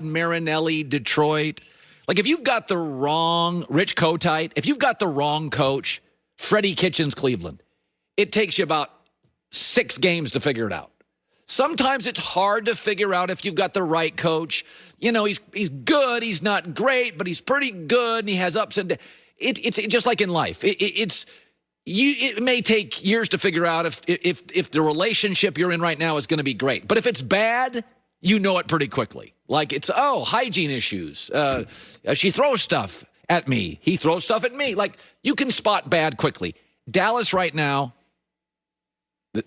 Marinelli, Detroit. Like, if you've got the wrong Rich Kotite, if you've got the wrong coach, Freddie Kitchens, Cleveland, it takes you about 6 games to figure it out. Sometimes it's hard to figure out if you've got the right coach. You know, he's good, he's not great, but he's pretty good, and he has ups and downs. It's just like in life. It may take years to figure out if the relationship you're in right now is going to be great. But if it's bad, you know it pretty quickly. Like, it's, hygiene issues. She throws stuff at me. He throws stuff at me. Like, you can spot bad quickly. Dallas right now,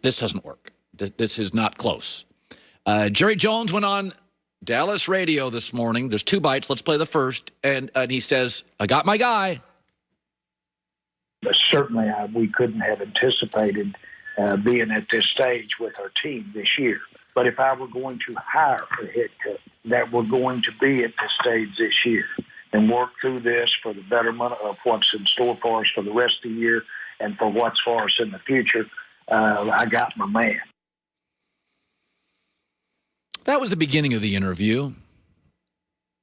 this doesn't work. This is not close. Jerry Jones went on Dallas radio this morning. There's 2 bites. Let's play the first. And he says, I got my guy. But certainly we couldn't have anticipated being at this stage with our team this year. But if I were going to hire a head coach, that we're going to be at this stage this year and work through this for the betterment of what's in store for us for the rest of the year and for what's for us in the future, I got my man. That was the beginning of the interview.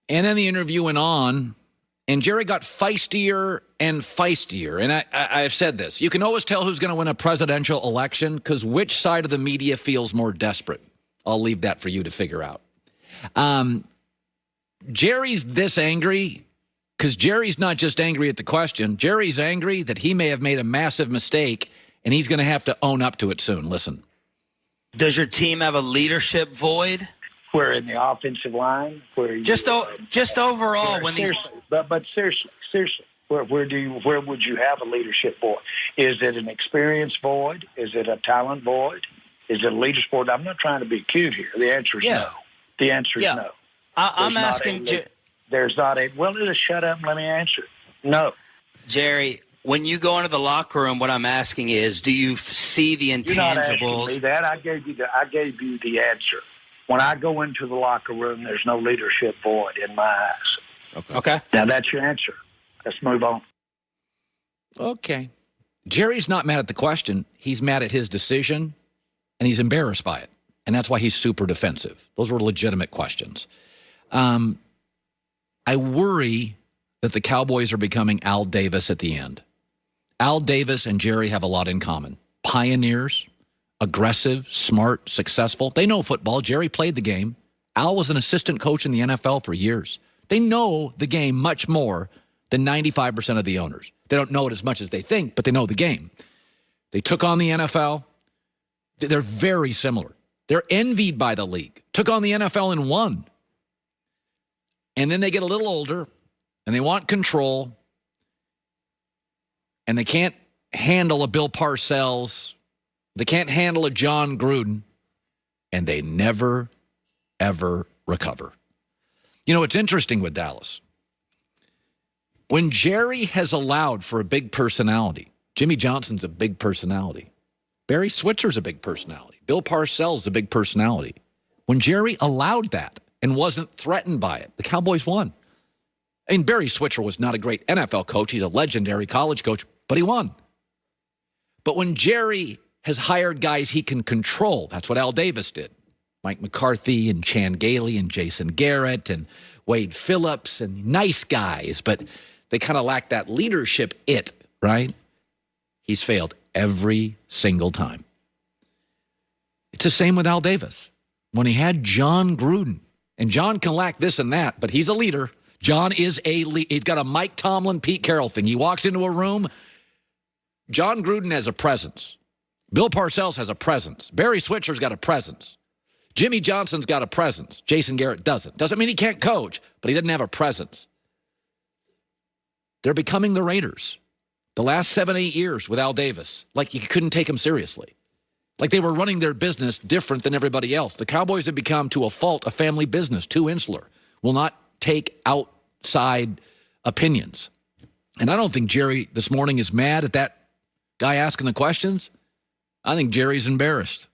And then the interview went on, and Jerry got feistier and feistier. And I've said this. You can always tell who's going to win a presidential election because which side of the media feels more desperate. I'll leave that for you to figure out. Jerry's this angry because Jerry's not just angry at the question. Jerry's angry that he may have made a massive mistake, and he's going to have to own up to it soon. Listen. Does your team have a leadership void? Where in the offensive line? Just overall, when these. But seriously, where would you have a leadership void? Is it an experience void? Is it a talent void? Is it a leadership void? I'm not trying to be cute here. The answer is no. The answer is no. I'm asking. There's not a. Well, just shut up and let me answer. No, Jerry. When you go into the locker room, what I'm asking is, do you see the intangibles? You're not asking me that. I gave you the answer. When I go into the locker room, there's no leadership void in my eyes. Okay. Now that's your answer. Let's move on. Okay. Jerry's not mad at the question. He's mad at his decision, and he's embarrassed by it. And that's why he's super defensive. Those were legitimate questions. I worry that the Cowboys are becoming Al Davis at the end. Al Davis and Jerry have a lot in common. Pioneers, aggressive, smart, successful. They know football. Jerry played the game. Al was an assistant coach in the NFL for years. They know the game much more than 95% of the owners. They don't know it as much as they think, but they know the game. They took on the NFL. They're very similar. They're envied by the league. Took on the NFL and won. And then they get a little older, and they want control, and they can't handle a Bill Parcells. They can't handle a John Gruden, and they never, ever recover. You know, it's interesting with Dallas. When Jerry has allowed for a big personality, Jimmy Johnson's a big personality. Barry Switzer's a big personality. Bill Parcells' a big personality. When Jerry allowed that and wasn't threatened by it, the Cowboys won. I mean, Barry Switzer was not a great NFL coach. He's a legendary college coach, but he won. But when Jerry has hired guys he can control, that's what Al Davis did. Mike McCarthy and Chan Gailey and Jason Garrett and Wade Phillips and nice guys, but they kind of lack that leadership right? He's failed every single time. It's the same with Al Davis. When he had John Gruden, and John can lack this and that, but he's a leader. John is he's got a Mike Tomlin, Pete Carroll thing. He walks into a room. John Gruden has a presence. Bill Parcells has a presence. Barry Switzer's got a presence. Jimmy Johnson's got a presence. Jason Garrett doesn't. Doesn't mean he can't coach, but he doesn't have a presence. They're becoming the Raiders. The last 7-8 years with Al Davis, like you couldn't take him seriously. Like they were running their business different than everybody else. The Cowboys have become, to a fault, a family business, too insular. Will not take outside opinions. And I don't think Jerry this morning is mad at that guy asking the questions. I think Jerry's embarrassed.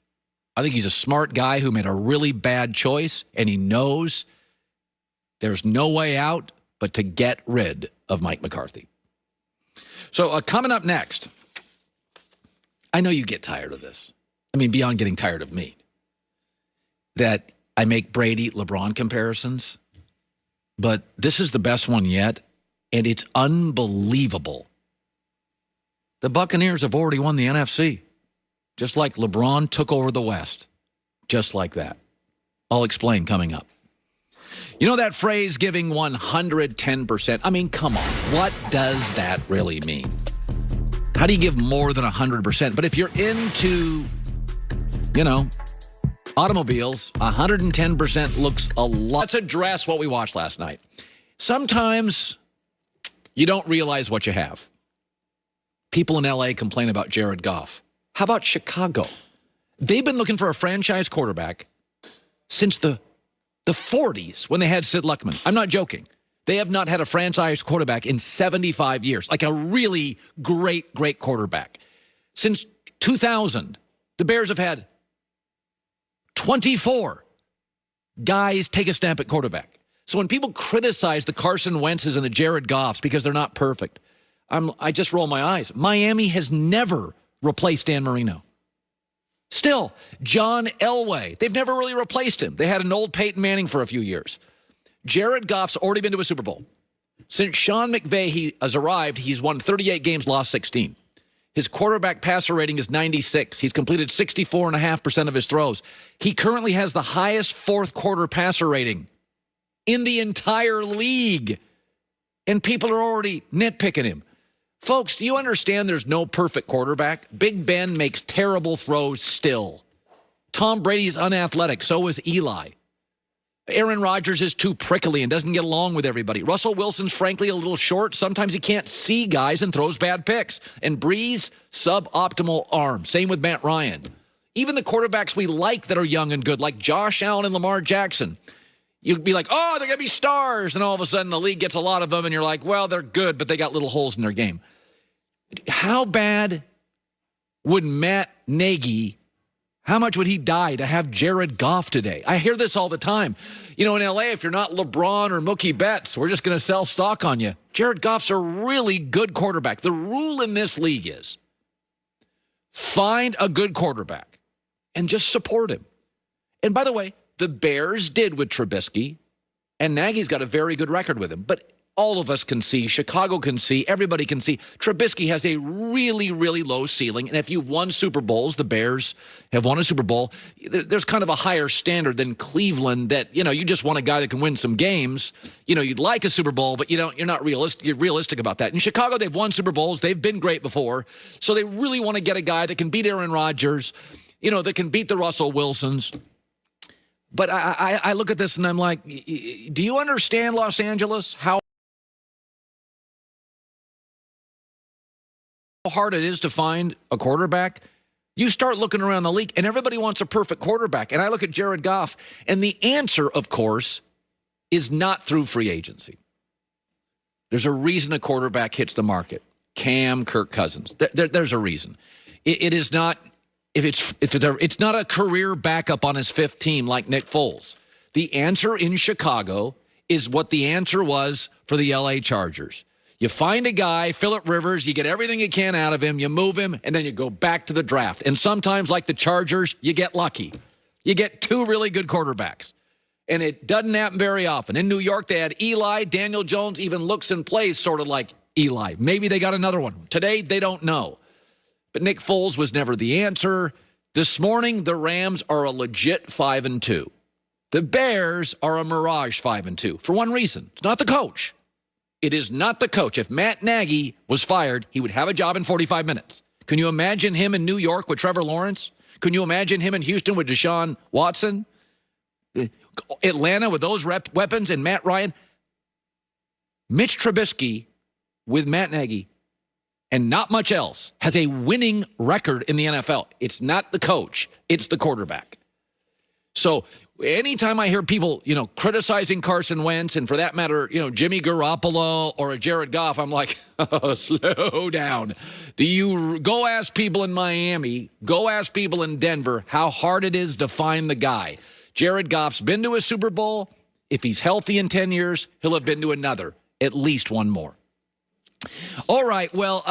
I think he's a smart guy who made a really bad choice, and he knows there's no way out but to get rid of Mike McCarthy. So coming up next, I know you get tired of this. I mean, beyond getting tired of me, that I make Brady LeBron comparisons. but this is the best one yet, and it's unbelievable. The Buccaneers have already won the NFC, just like LeBron took over the West, just like that. I'll explain coming up. You know that phrase, giving 110%? I mean, come on. What does that really mean? How do you give more than 100%? But if you're into, automobiles, 110% looks a lot. Let's address what we watched last night. Sometimes you don't realize what you have. People in L.A. complain about Jared Goff. How about Chicago? They've been looking for a franchise quarterback since the 40s when they had Sid Luckman. I'm not joking. They have not had a franchise quarterback in 75 years, like a really great quarterback. Since 2000, the Bears have had 24 guys take a stamp at quarterback. So when people criticize the Carson Wentzes and the Jared Goffs because they're not perfect, I just roll my eyes. Miami has never replaced Dan Marino. Still, John Elway, they've never really replaced him. They had an old Peyton Manning for a few years. Jared Goff's already been to a Super Bowl. Since Sean McVay has arrived, he's won 38 games, lost 16. His quarterback passer rating is 96. He's completed 64.5% of his throws. He currently has the highest fourth quarter passer rating in the entire league. And people are already nitpicking him. Folks, do you understand there's no perfect quarterback? Big Ben makes terrible throws still. Tom Brady's unathletic, so is Eli. Aaron Rodgers is too prickly and doesn't get along with everybody. Russell Wilson's frankly a little short. Sometimes he can't see guys and throws bad picks. And Breeze, suboptimal arm. Same with Matt Ryan. Even the quarterbacks we like that are young and good, like Josh Allen and Lamar Jackson, you'd be like, oh, they're going to be stars. And all of a sudden the league gets a lot of them, and you're like, well, they're good, but they got little holes in their game. How bad would Matt Nagy, how much would he die to have Jared Goff today? I hear this all the time. In L.A., if you're not LeBron or Mookie Betts, we're just going to sell stock on you. Jared Goff's a really good quarterback. The rule in this league is find a good quarterback and just support him. And by the way, the Bears did with Trubisky, and Nagy's got a very good record with him. But all of us can see, Chicago can see, everybody can see, Trubisky has a really, really low ceiling. And if you've won Super Bowls, the Bears have won a Super Bowl, there's kind of a higher standard than Cleveland that, you just want a guy that can win some games. You'd like a Super Bowl, but you're not realistic. You're realistic about that. In Chicago, they've won Super Bowls. They've been great before. So they really want to get a guy that can beat Aaron Rodgers, that can beat the Russell Wilsons. But I look at this and I'm like, do you understand, Los Angeles, how hard it is to find a quarterback? You start looking around the league, and everybody wants a perfect quarterback. And I look at Jared Goff, and the answer, of course, is not through free agency. There's a reason a quarterback hits the market. Cam, Kirk Cousins. There's a reason. It is not. It's not a career backup on his fifth team like Nick Foles. The answer in Chicago is what the answer was for the L.A. Chargers. You find a guy, Phillip Rivers, you get everything you can out of him, you move him, and then you go back to the draft. And sometimes, like the Chargers, you get lucky. You get two really good quarterbacks. And it doesn't happen very often. In New York, they had Eli. Daniel Jones even looks and plays sort of like Eli. Maybe they got another one. Today, they don't know. But Nick Foles was never the answer. This morning, the Rams are a legit 5-2. The Bears are a mirage 5-2 for one reason. It's not the coach. It is not the coach. If Matt Nagy was fired, he would have a job in 45 minutes. Can you imagine him in New York with Trevor Lawrence? Can you imagine him in Houston with Deshaun Watson? Atlanta with those weapons and Matt Ryan? Mitch Trubisky with Matt Nagy and not much else has a winning record in the NFL. It's not the coach. It's the quarterback. So anytime I hear people, criticizing Carson Wentz and for that matter, Jimmy Garoppolo or a Jared Goff, I'm like, oh, slow down. Do you go ask people in Miami, go ask people in Denver how hard it is to find the guy. Jared Goff's been to a Super Bowl. If he's healthy in 10 years, he'll have been to another, at least one more. All right, well,